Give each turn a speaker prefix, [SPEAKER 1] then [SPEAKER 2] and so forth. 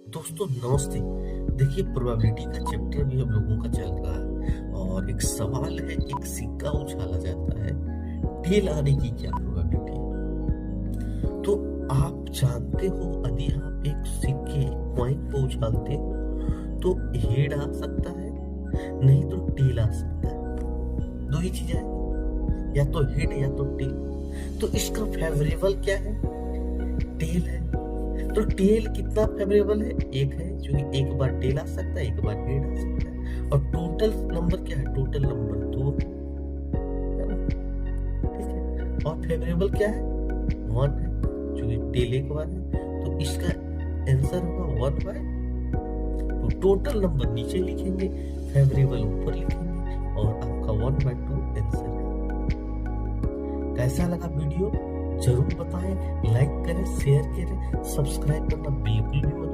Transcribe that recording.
[SPEAKER 1] दोस्तों नमस्ते। देखिए प्रोबेबिलिटी का चैप्टर भी हम लोगों का चल रहा है और एक सवाल है, एक सिक्का उछाला जाता है, टेल आने की क्या प्रोबेबिलिटी है। तो आप जानते हो यदि आप एक सिक्के कॉइन को उछालते हो तो हेड आ सकता है, नहीं तो टेल आ सकता है। दो ही चीजें हैं, या तो हेड या तो टेल। तो इसका फेवरेबल क्या है? टेल है। तो टेल कितना फेवरेबल है? एक है, क्योंकि एक बार टेल आ सकता है, एक बार हेड आ सकता है। और टोटल नंबर क्या है? टोटल नंबर दो है ना? ठीक है। और फेवरेबल क्या है? वन है, क्योंकि टेल एक बार है। तो इसका आंसर होगा वन बाय। तो टोटल नंबर नीचे लिखेंगे, फेवरेबल ऊपर लिखेंगे और आपका वन बाय टू आंसर है। कैसा लगा वीडियो जरूर बताएं, लाइक करें, शेयर करें, सब्सक्राइब करना बिल्कुल भी